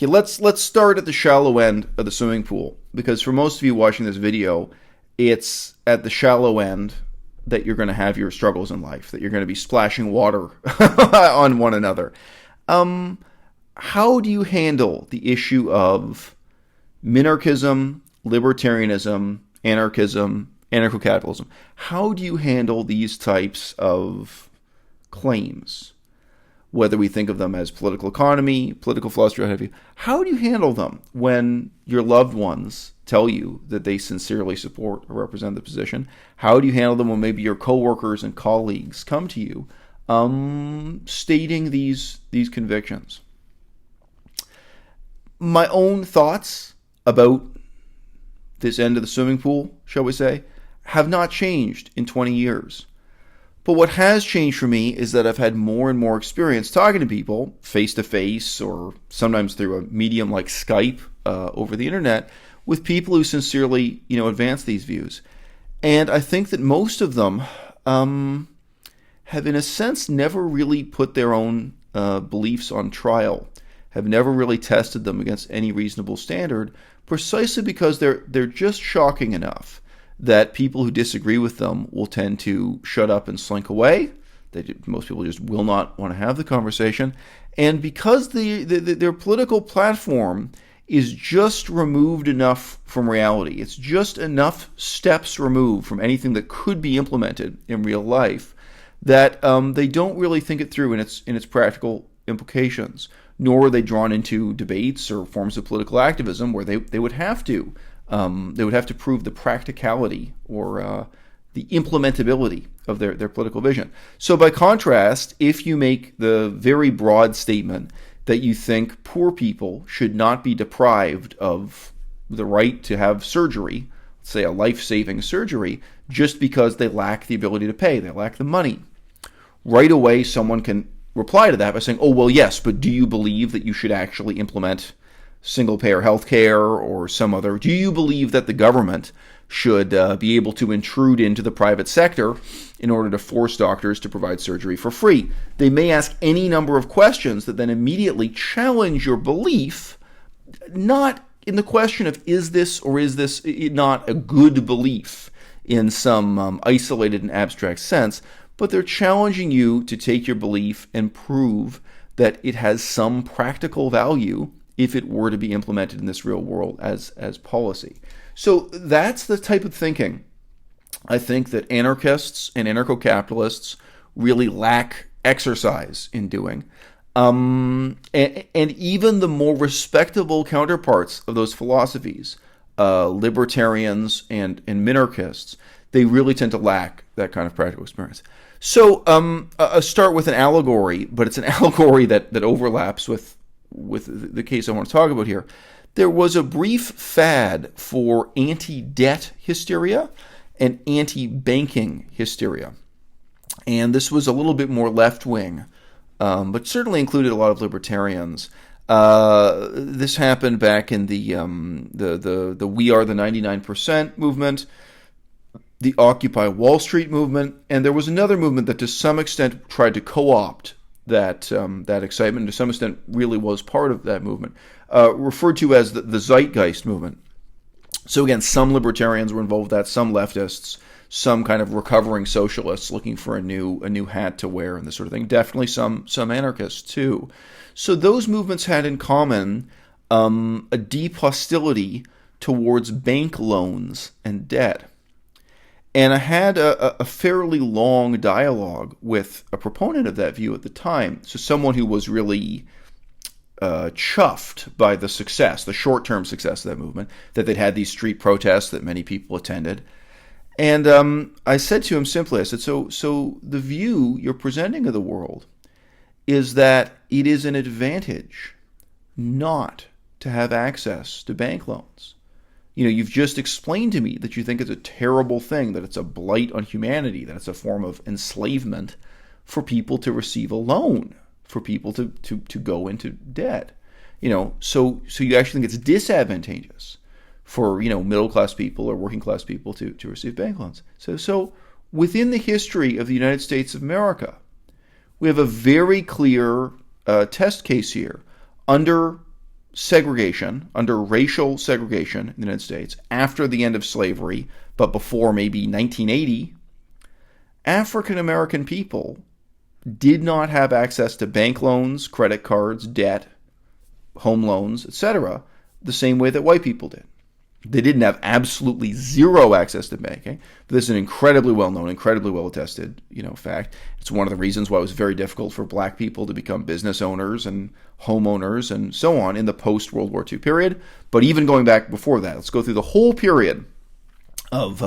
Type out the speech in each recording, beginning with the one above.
Okay, let's start at the shallow end of the swimming pool, because for most of you watching this video, it's at the shallow end that you're going to have your struggles in life, that you're going to be splashing water on one another. How do you handle the issue of minarchism, libertarianism, anarchism, anarcho-capitalism? How do you handle these types of claims? Whether we think of them as political economy, political philosophy, what have you, how do you handle them when your loved ones tell you that they sincerely support or represent the position? How do you handle them when maybe your coworkers and colleagues come to you stating these convictions? My own thoughts about this end of the swimming pool, shall we say, have not changed in 20 years. But what has changed for me is that I've had more and more experience talking to people face-to-face or sometimes through a medium like Skype over the internet with people who sincerely, advance these views. And I think that most of them have, in a sense, never really put their own beliefs on trial, have never really tested them against any reasonable standard, precisely because they're just shocking enough that people who disagree with them will tend to shut up and slink away. Most people just will not want to have the conversation. And because their political platform is just removed enough from reality, it's just enough steps removed from anything that could be implemented in real life, that they don't really think it through in its practical implications, nor are they drawn into debates or forms of political activism where they would have to prove the practicality or the implementability of their political vision. So by contrast, if you make the very broad statement that you think poor people should not be deprived of the right to have surgery, say a life-saving surgery, just because they lack the ability to pay, they lack the money, right away someone can reply to that by saying, oh, well, yes, but do you believe that you should actually implement single-payer health care or some other? Do you believe that the government should be able to intrude into the private sector in order to force doctors to provide surgery for free? They may ask any number of questions that then immediately challenge your belief, not in the question of is this or is this not a good belief in some isolated and abstract sense, but they're challenging you to take your belief and prove that it has some practical value if it were to be implemented in this real world as policy. So that's the type of thinking I think that anarchists and anarcho-capitalists really lack exercise in doing. And even the more respectable counterparts of those philosophies, libertarians and minarchists, they really tend to lack that kind of practical experience. So I'll start with an allegory, but it's an allegory that overlaps with the case I want to talk about here. There was a brief fad for anti-debt hysteria and anti-banking hysteria. And this was a little bit more left-wing, but certainly included a lot of libertarians. This happened back in the We Are the 99% movement, the Occupy Wall Street movement, and there was another movement that to some extent tried to co-opt that excitement, to some extent really was part of that movement, referred to as the Zeitgeist movement. So again, some libertarians were involved with that, some leftists, some kind of recovering socialists looking for a new hat to wear and this sort of thing. Definitely some anarchists too. So those movements had in common a deep hostility towards bank loans and debt. And I had a fairly long dialogue with a proponent of that view at the time. So someone who was really chuffed by the success, the short-term success of that movement, that they'd had these street protests that many people attended. And I said to him simply, I said, so the view you're presenting of the world is that it is an advantage not to have access to bank loans. You've just explained to me that you think it's a terrible thing, that it's a blight on humanity, that it's a form of enslavement for people to receive a loan, for people to go into debt. So you actually think it's disadvantageous for, middle-class people or working-class people to receive bank loans. So within the history of the United States of America, we have a very clear test case here. Under segregation, under racial segregation in the United States, after the end of slavery, but before maybe 1980, African American people did not have access to bank loans, credit cards, debt, home loans, etc., the same way that white people did. They didn't have absolutely zero access to banking. But this is an incredibly well-known, incredibly well-attested, fact. It's one of the reasons why it was very difficult for black people to become business owners and homeowners and so on in the post-World War II period. But even going back before that, let's go through the whole period of,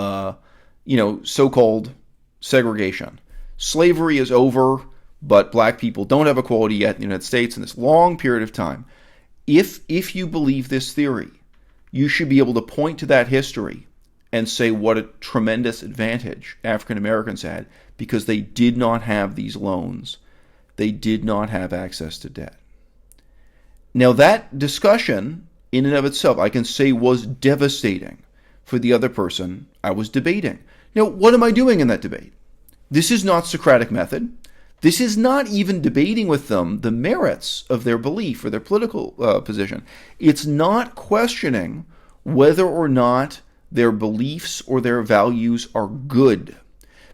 so-called segregation. Slavery is over, but black people don't have equality yet in the United States in this long period of time. If you believe this theory, you should be able to point to that history and say what a tremendous advantage African Americans had because they did not have these loans. They did not have access to debt. Now that discussion in and of itself, I can say, was devastating for the other person I was debating. Now, what am I doing in that debate? This is not Socratic method. This is not even debating with them the merits of their belief or their political position. It's not questioning whether or not their beliefs or their values are good,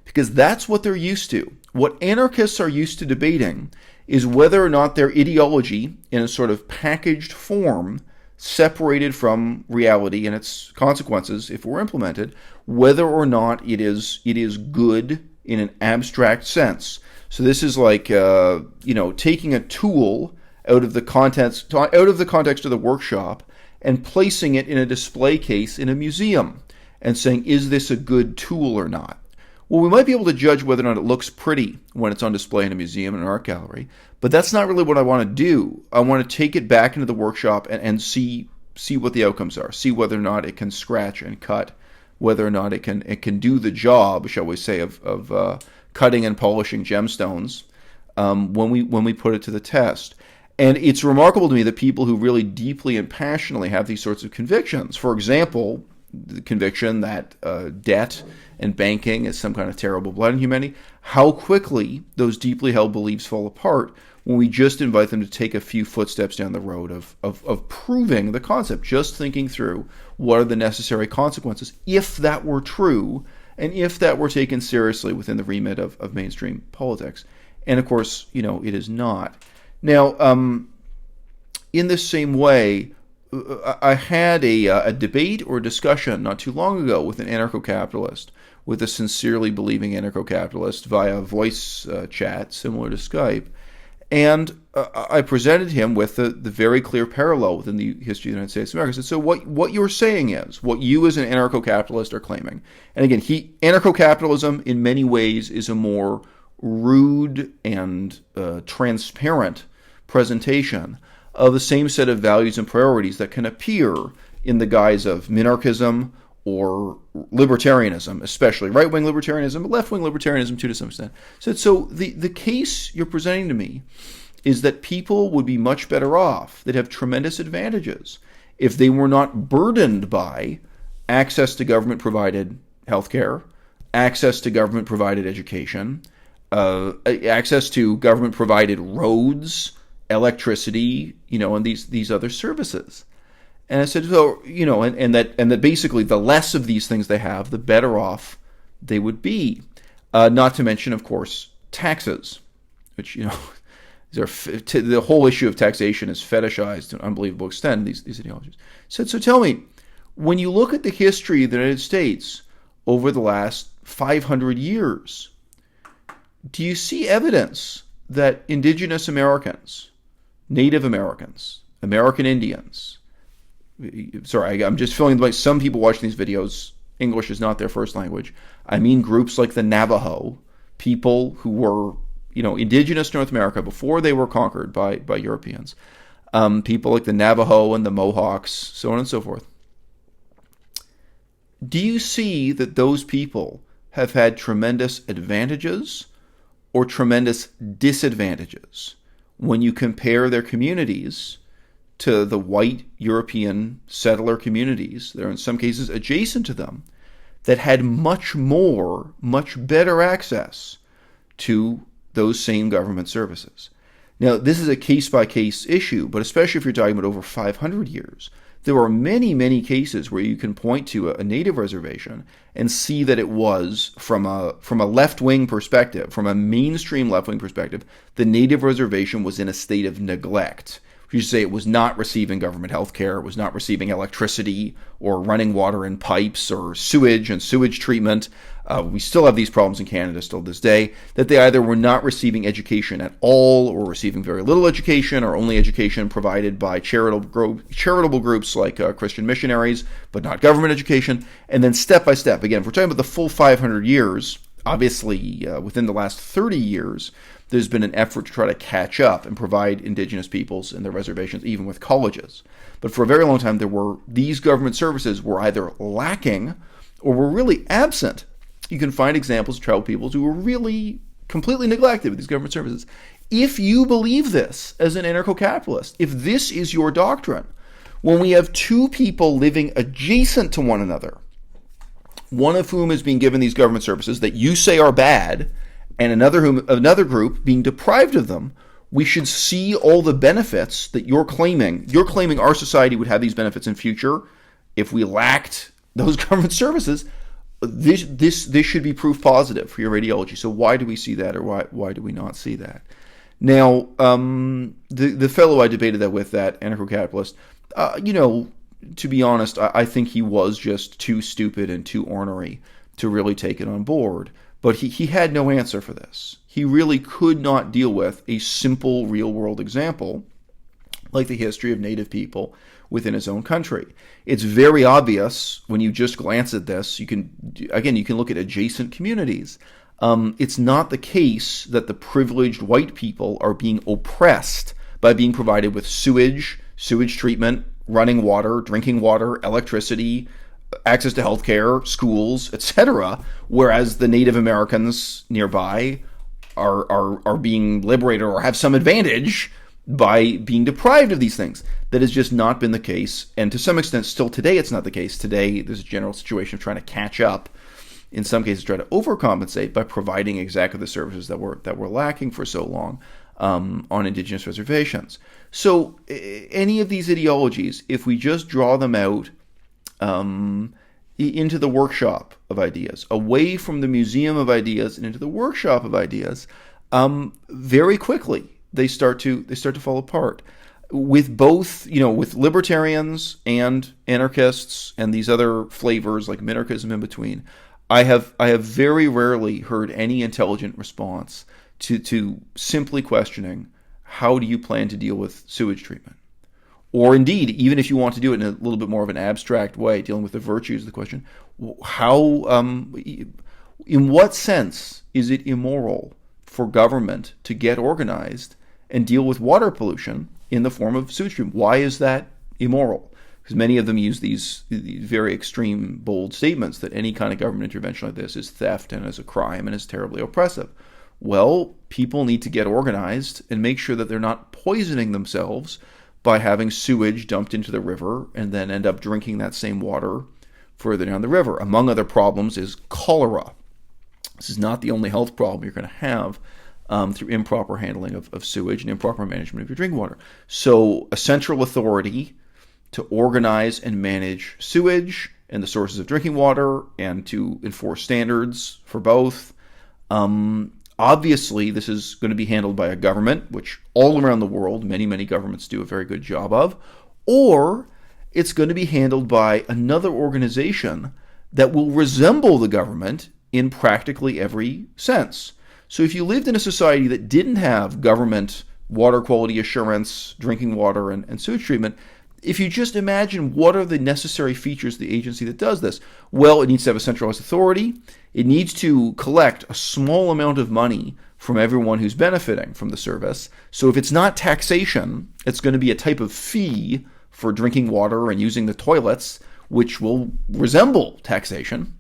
because that's what they're used to. What anarchists are used to debating is whether or not their ideology, in a sort of packaged form, separated from reality and its consequences, if it were implemented, whether or not it is good in an abstract sense. So this is like, taking a tool out of the context of the workshop and placing it in a display case in a museum and saying, is this a good tool or not? Well, we might be able to judge whether or not it looks pretty when it's on display in a museum and an art gallery, but that's not really what I want to do. I want to take it back into the workshop and see what the outcomes are, see whether or not it can scratch and cut, whether or not it can do the job, shall we say, of cutting and polishing gemstones when we put it to the test. And it's remarkable to me that people who really deeply and passionately have these sorts of convictions, for example, the conviction that debt and banking is some kind of terrible blight on humanity, how quickly those deeply held beliefs fall apart when we just invite them to take a few footsteps down the road of proving the concept, just thinking through what are the necessary consequences if that were true and if that were taken seriously within the remit of mainstream politics. And of course, it is not. Now, in this same way, I had a debate or discussion not too long ago with an anarcho-capitalist, with a sincerely believing anarcho-capitalist via voice chat, similar to Skype. And I presented him with the very clear parallel within the history of the United States of America. I said, so what you're saying is, what you as an anarcho-capitalist are claiming, and again, anarcho-capitalism in many ways is a more rude and transparent presentation of the same set of values and priorities that can appear in the guise of minarchism or libertarianism, especially right-wing libertarianism, but left-wing libertarianism too to some extent. So the case you're presenting to me is that people would be much better off, they'd have tremendous advantages if they were not burdened by access to government-provided healthcare, access to government-provided education, access to government-provided roads, electricity, and these other services. And I said, so, and that basically the less of these things they have, the better off they would be. Not to mention, of course, taxes, which, the whole issue of taxation is fetishized to an unbelievable extent, these ideologies. So tell me, when you look at the history of the United States over the last 500 years, do you see evidence that indigenous Americans, Native Americans, American Indians, sorry, I'm just filling the blank. Some people watching these videos, English is not their first language. I mean groups like the Navajo, people who were, indigenous to North America before they were conquered by Europeans. People like the Navajo and the Mohawks, so on and so forth. Do you see that those people have had tremendous advantages or tremendous disadvantages when you compare their communities to the white European settler communities that are in some cases adjacent to them that had much better access to those same government services? Now, this is a case-by-case issue, but especially if you're talking about over 500 years, there are many, many cases where you can point to a native reservation and see that it was, from a left-wing perspective, from a mainstream left-wing perspective, the native reservation was in a state of neglect. You say it was not receiving government health care, it was not receiving electricity or running water in pipes or sewage and sewage treatment. We still have these problems in Canada still to this day, that they either were not receiving education at all or receiving very little education or only education provided by charitable groups like Christian missionaries, but not government education. And then step by step, again, if we're talking about the full 500 years, obviously within the last 30 years, there's been an effort to try to catch up and provide Indigenous peoples and their reservations, even with colleges. But for a very long time, these government services were either lacking or were really absent. You can find examples of tribal peoples who were really completely neglected with these government services. If you believe this as an anarcho-capitalist, if this is your doctrine, when we have two people living adjacent to one another, one of whom is being given these government services that you say are bad, and another group being deprived of them, we should see all the benefits that you're claiming. You're claiming our society would have these benefits in future if we lacked those government services. This should be proof positive for your ideology. So why do we see that, or why do we not see that? Now, the fellow I debated that with, that anarcho-capitalist, to be honest, I think he was just too stupid and too ornery to really take it on board. But he had no answer for this. He really could not deal with a simple real-world example like the history of Native people within his own country. It's very obvious when you just glance at this. You can look at adjacent communities. It's not the case that the privileged white people are being oppressed by being provided with sewage treatment, running water, drinking water, electricity, access to healthcare, schools, etc., whereas the Native Americans nearby are being liberated or have some advantage by being deprived of these things. That has just not been the case, and to some extent still today it's not the case. Today there's a general situation of trying to catch up, in some cases try to overcompensate by providing exactly the services that were lacking for so long on Indigenous reservations. So any of these ideologies, if we just draw them out into the workshop of ideas, away from the museum of ideas and into the workshop of ideas, very quickly they start to fall apart. With both, with libertarians and anarchists and these other flavors like minarchism in between, I have very rarely heard any intelligent response to simply questioning, how do you plan to deal with sewage treatment? Or indeed, even if you want to do it in a little bit more of an abstract way, dealing with the virtues of the question, in what sense is it immoral for government to get organized and deal with water pollution in the form of sewage treatment? Why is that immoral? Because many of them use these very extreme, bold statements that any kind of government intervention like this is theft and is a crime and is terribly oppressive. Well, people need to get organized and make sure that they're not poisoning themselves by having sewage dumped into the river and then end up drinking that same water further down the river. Among other problems is cholera. This is not the only health problem you're going to have through improper handling of sewage and improper management of your drinking water. So a central authority to organize and manage sewage and the sources of drinking water and to enforce standards for both. Obviously, this is going to be handled by a government, which all around the world, many, many governments do a very good job of, or it's going to be handled by another organization that will resemble the government in practically every sense. So if you lived in a society that didn't have government water quality assurance, drinking water, and sewage treatment, if you just imagine what are the necessary features of the agency that does this, well, it needs to have a centralized authority. It needs to collect a small amount of money from everyone who's benefiting from the service. So if it's not taxation, it's going to be a type of fee for drinking water and using the toilets, which will resemble taxation.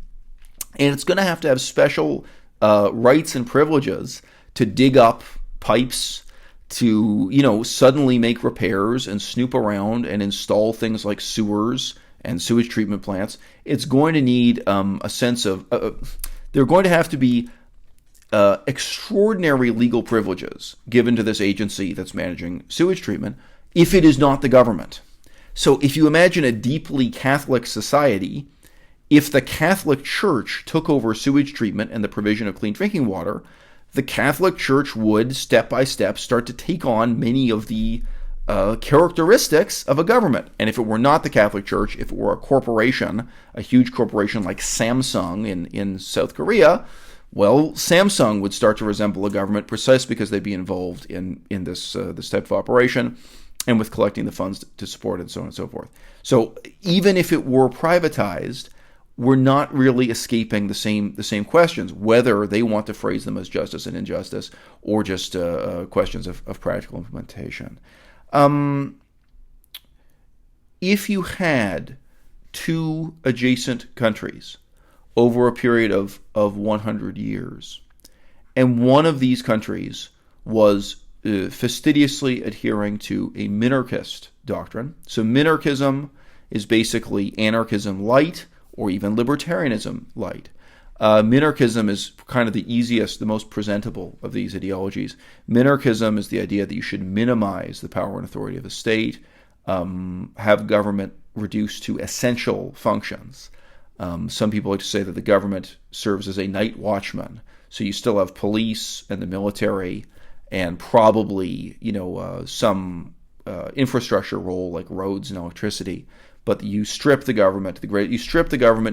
And it's going to have special rights and privileges to dig up pipes, to, suddenly make repairs and snoop around and install things like sewers and sewage treatment plants. It's going to need a sense of, they're going to have to be extraordinary legal privileges given to this agency that's managing sewage treatment if it is not the government. So if you imagine a deeply Catholic society, if the Catholic Church took over sewage treatment and the provision of clean drinking water, the Catholic Church would, step by step, start to take on many of the characteristics of a government. And if it were not the Catholic Church, if it were a corporation, a huge corporation like Samsung in South Korea, well, Samsung would start to resemble a government precisely because they'd be involved in this type of operation and with collecting the funds to support it and so on and so forth. So even if it were privatized, we're not really escaping the same questions, whether they want to phrase them as justice and injustice or just questions of practical implementation. If you had two adjacent countries over a period of 100 years, and one of these countries was fastidiously adhering to a minarchist doctrine. So minarchism is basically anarchism light, or even libertarianism light. Minarchism is kind of the easiest, the most presentable of these ideologies. Minarchism is the idea that you should minimize the power and authority of the state, have government reduced to essential functions. Some people like to say that the government serves as a night watchman. So you still have police and the military and probably, some infrastructure role like roads and electricity. But you strip the government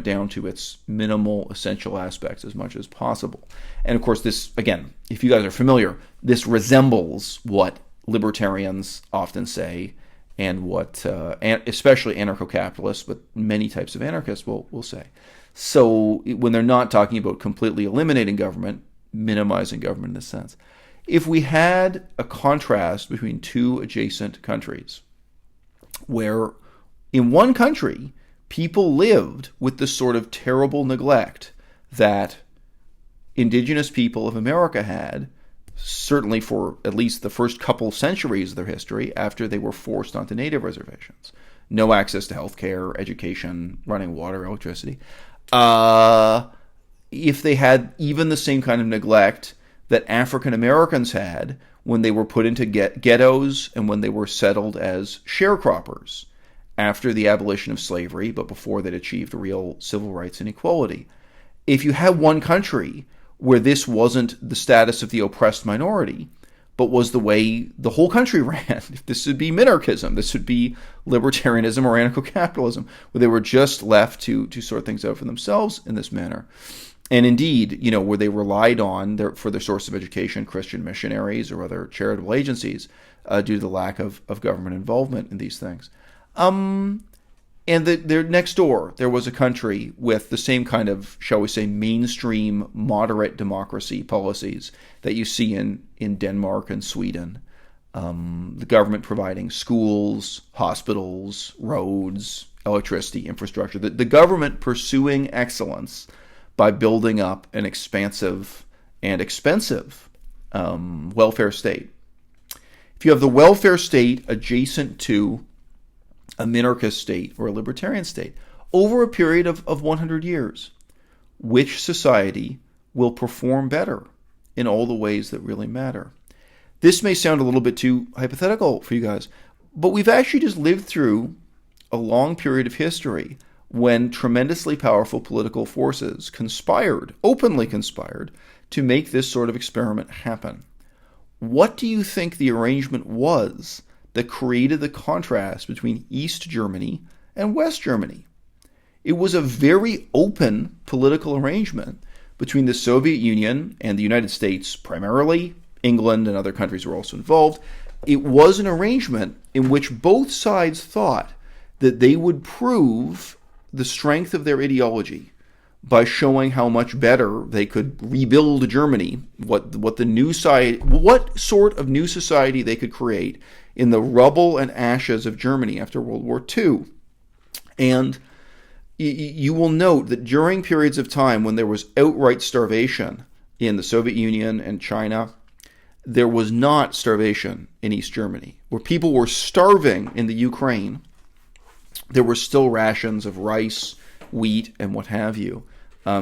down to its minimal essential aspects as much as possible. And of course, this, again, if you guys are familiar, this resembles what libertarians often say and what especially anarcho-capitalists, but many types of anarchists will say. So when they're not talking about completely eliminating government, minimizing government in a sense. If we had a contrast between two adjacent countries where in one country, people lived with the sort of terrible neglect that indigenous people of America had, certainly for at least the first couple centuries of their history after they were forced onto native reservations. No access to health care, education, running water, electricity. If they had even the same kind of neglect that African Americans had when they were put into ghettos and when they were settled as sharecroppers after the abolition of slavery, but before they'd achieved real civil rights and equality. If you have one country where this wasn't the status of the oppressed minority, but was the way the whole country ran, this would be minarchism, this would be libertarianism or anarcho-capitalism, where they were just left to sort things out for themselves in this manner. And indeed, where they relied on for their source of education, Christian missionaries or other charitable agencies, due to the lack of government involvement in these things. And there next door, there was a country with the same kind of, shall we say, mainstream moderate democracy policies that you see in Denmark and Sweden. The government providing schools, hospitals, roads, electricity, infrastructure. The government pursuing excellence by building up an expansive and expensive welfare state. If you have the welfare state adjacent to a minarchist state or a libertarian state, over a period of 100 years, which society will perform better in all the ways that really matter? This may sound a little bit too hypothetical for you guys, but we've actually just lived through a long period of history when tremendously powerful political forces openly conspired, to make this sort of experiment happen. What do you think the arrangement was that created the contrast between East Germany and West Germany? It was a very open political arrangement between the Soviet Union and the United States, primarily. England and other countries were also involved. It was an arrangement in which both sides thought that they would prove the strength of their ideology by showing how much better they could rebuild Germany, what sort of new society they could create in the rubble and ashes of Germany after World War II. And you will note that during periods of time when there was outright starvation in the Soviet Union and China, there was not starvation in East Germany. Where people were starving in the Ukraine, there were still rations of rice, wheat, and what have you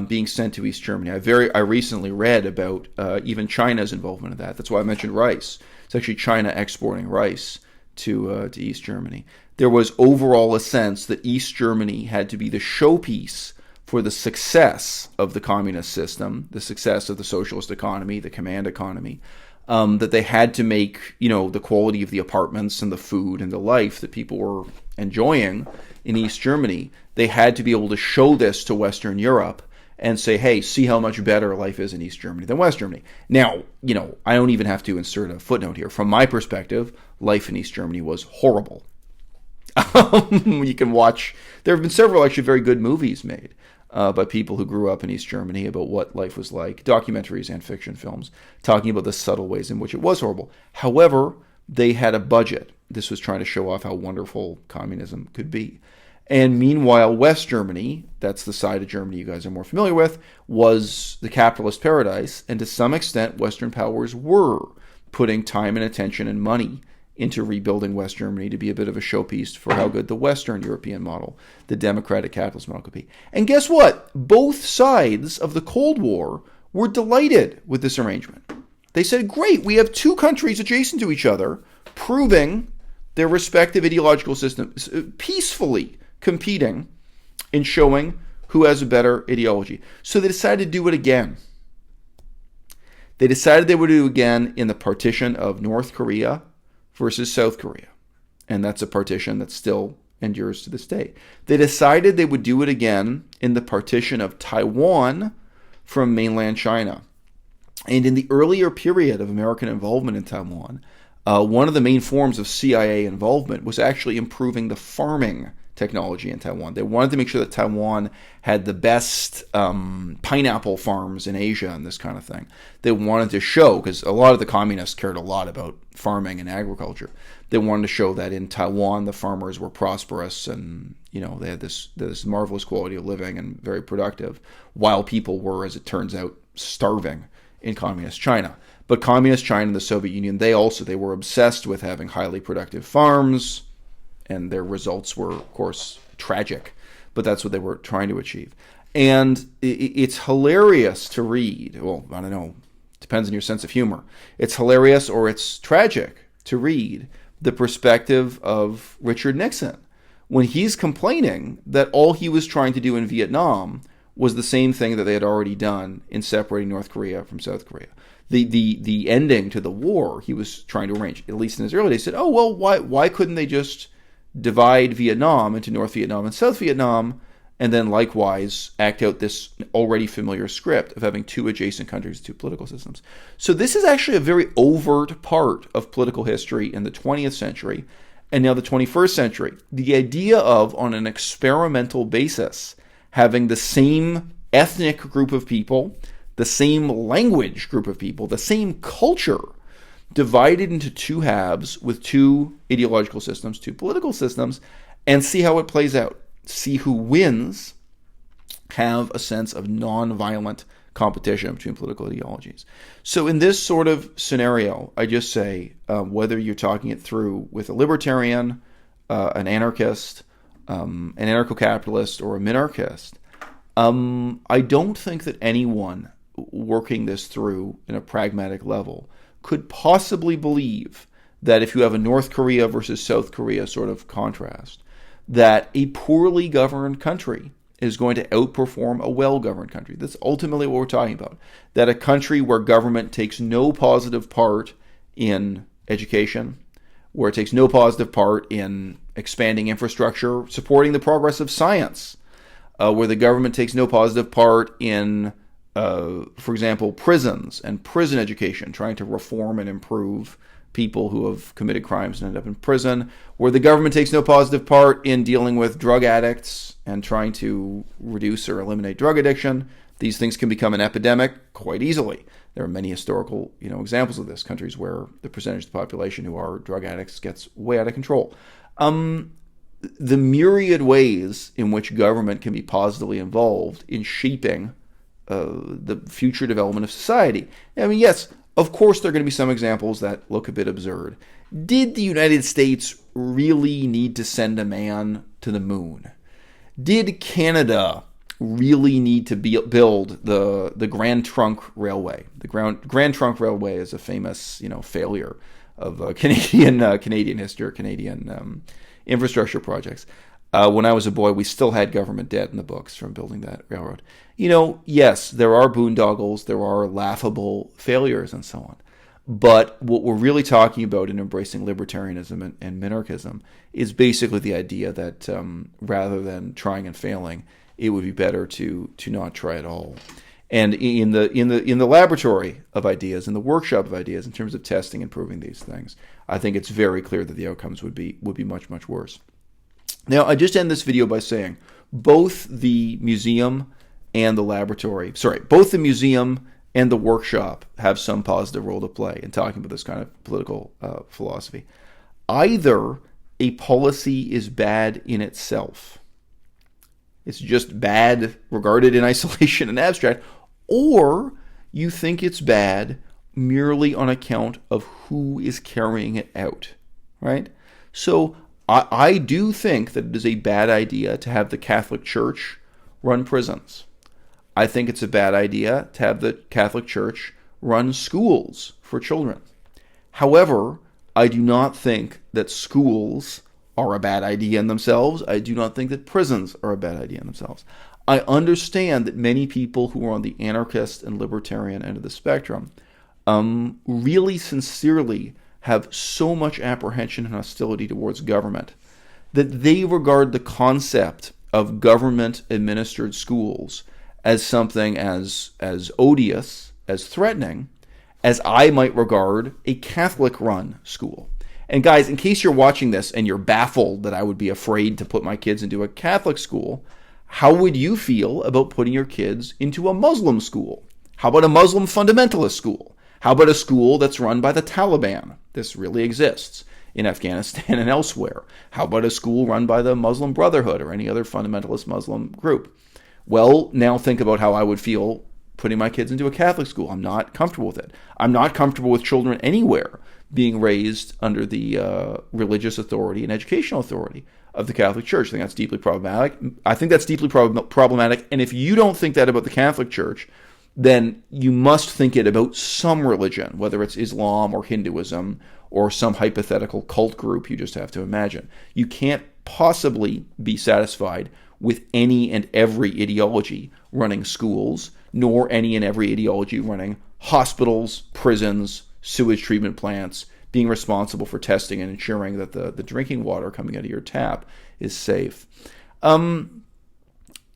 being sent to East Germany. I recently read about even China's involvement in that. That's why I mentioned rice. It's actually China exporting rice to East Germany. There was overall a sense that East Germany had to be the showpiece for the success of the communist system, the success of the socialist economy, the command economy, that they had to make, the quality of the apartments and the food and the life that people were enjoying in East Germany, they had to be able to show this to Western Europe and say, hey, see how much better life is in East Germany than West Germany. Now, I don't even have to insert a footnote here. From my perspective, life in East Germany was horrible. You can watch, there have been several actually very good movies made by people who grew up in East Germany about what life was like, documentaries and fiction films, talking about the subtle ways in which it was horrible. However, they had a budget. This was trying to show off how wonderful communism could be. And meanwhile, West Germany, that's the side of Germany you guys are more familiar with, was the capitalist paradise, and to some extent, Western powers were putting time and attention and money into rebuilding West Germany to be a bit of a showpiece for how good the Western European model, the democratic capitalist model, could be. And guess what? Both sides of the Cold War were delighted with this arrangement. They said, great, we have two countries adjacent to each other, proving their respective ideological systems, peacefully competing in showing who has a better ideology. So they decided to do it again. They decided they would do it again in the partition of North Korea versus South Korea. And that's a partition that still endures to this day. They decided they would do it again in the partition of Taiwan from mainland China. And in the earlier period of American involvement in Taiwan, one of the main forms of CIA involvement was actually improving the farming technology in Taiwan. They wanted to make sure that Taiwan had the best pineapple farms in Asia and this kind of thing. They wanted to show, because a lot of the communists cared a lot about farming and agriculture, they wanted to show that in Taiwan the farmers were prosperous and they had this marvelous quality of living and very productive, while people were, as it turns out, starving in communist China. But communist China and the Soviet Union, they were obsessed with having highly productive farms, and their results were, of course, tragic. But that's what they were trying to achieve. And it's hilarious to read. Well, I don't know. Depends on your sense of humor. It's hilarious or it's tragic to read the perspective of Richard Nixon when he's complaining that all he was trying to do in Vietnam was the same thing that they had already done in separating North Korea from South Korea. The ending to the war he was trying to arrange, at least in his early days, said, oh, well, why couldn't they just divide Vietnam into North Vietnam and South Vietnam, and then likewise act out this already familiar script of having two adjacent countries, two political systems. So this is actually a very overt part of political history in the 20th century and now the 21st century. The idea of, on an experimental basis, having the same ethnic group of people, the same language group of people, the same culture, divided into two halves with two ideological systems, two political systems, and see how it plays out. See who wins, have a sense of non-violent competition between political ideologies. So in this sort of scenario, I just say, whether you're talking it through with a libertarian, an anarchist, an anarcho-capitalist, or a minarchist, I don't think that anyone working this through in a pragmatic level could possibly believe that if you have a North Korea versus South Korea sort of contrast, that a poorly governed country is going to outperform a well-governed country. That's ultimately what we're talking about. That a country where government takes no positive part in education, where it takes no positive part in expanding infrastructure, supporting the progress of science, where the government takes no positive part in for example, prisons and prison education, trying to reform and improve people who have committed crimes and end up in prison, where the government takes no positive part in dealing with drug addicts and trying to reduce or eliminate drug addiction. These things can become an epidemic quite easily. There are many historical, examples of this, countries where the percentage of the population who are drug addicts gets way out of control. The myriad ways in which government can be positively involved in shaping the future development of society. I mean, yes, of course there are going to be some examples that look a bit absurd. Did the United States really need to send a man to the moon? Did Canada really need to build the Grand Trunk Railway. The Grand Trunk Railway is a famous, failure of Canadian history, or Canadian infrastructure projects. When I was a boy, we still had government debt in the books from building that railroad. Yes, there are boondoggles, there are laughable failures, and so on. But what we're really talking about in embracing libertarianism and minarchism is basically the idea that rather than trying and failing, it would be better to not try at all. And in the laboratory of ideas, in the workshop of ideas, in terms of testing and proving these things, I think it's very clear that the outcomes would be much, much worse. Now, I just end this video by saying both the museum and the laboratory, both the museum and the workshop have some positive role to play in talking about this kind of political philosophy. Either a policy is bad in itself, it's just bad regarded in isolation and abstract, or you think it's bad merely on account of who is carrying it out, right? So I do think that it is a bad idea to have the Catholic Church run prisons. I think it's a bad idea to have the Catholic Church run schools for children. However, I do not think that schools are a bad idea in themselves. I do not think that prisons are a bad idea in themselves. I understand that many people who are on the anarchist and libertarian end of the spectrum really sincerely have so much apprehension and hostility towards government that they regard the concept of government-administered schools as something as odious, as threatening, as I might regard a Catholic-run school. And guys, in case you're watching this and you're baffled that I would be afraid to put my kids into a Catholic school, how would you feel about putting your kids into a Muslim school? How about a Muslim fundamentalist school? How about a school that's run by the Taliban? This really exists in Afghanistan and elsewhere. How about a school run by the Muslim Brotherhood or any other fundamentalist Muslim group? Well, now think about how I would feel putting my kids into a Catholic school. I'm not comfortable with it. I'm not comfortable with children anywhere being raised under the religious authority and educational authority of the Catholic Church. I think that's deeply problematic. And if you don't think that about the Catholic Church, then you must think it about some religion, whether it's Islam or Hinduism or some hypothetical cult group you just have to imagine. You can't possibly be satisfied with any and every ideology running schools, nor any and every ideology running hospitals, prisons, sewage treatment plants, being responsible for testing and ensuring that the drinking water coming out of your tap is safe. And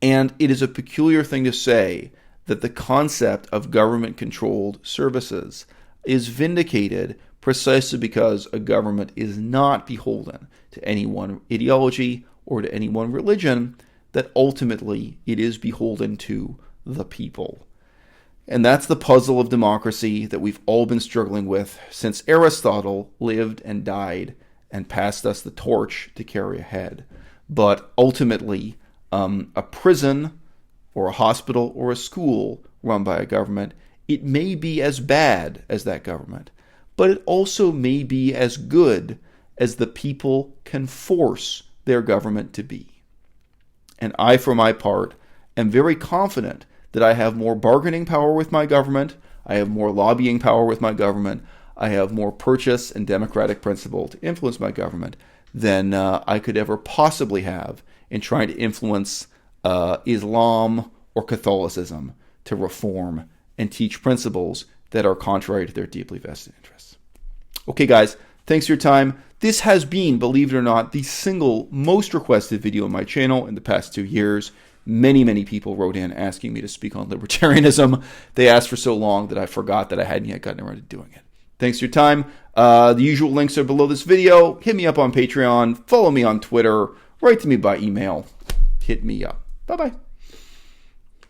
it is a peculiar thing to say that the concept of government-controlled services is vindicated precisely because a government is not beholden to any one ideology or to any one religion, that ultimately it is beholden to the people. And that's the puzzle of democracy that we've all been struggling with since Aristotle lived and died and passed us the torch to carry ahead. But ultimately, a prison or a hospital or a school run by a government, it may be as bad as that government, but it also may be as good as the people can force their government to be. And I, for my part, am very confident that I have more bargaining power with my government, I have more lobbying power with my government, I have more purchase and democratic principle to influence my government than I could ever possibly have in trying to influence Islam or Catholicism to reform and teach principles that are contrary to their deeply vested interests. Okay, guys, thanks for your time. This has been, believe it or not, the single most requested video on my channel in the past 2 years. Many, many people wrote in asking me to speak on libertarianism. They asked for so long that I forgot that I hadn't yet gotten around to doing it. Thanks for your time. The usual links are below this video. Hit me up on Patreon. Follow me on Twitter. Write to me by email. Hit me up. Bye-bye.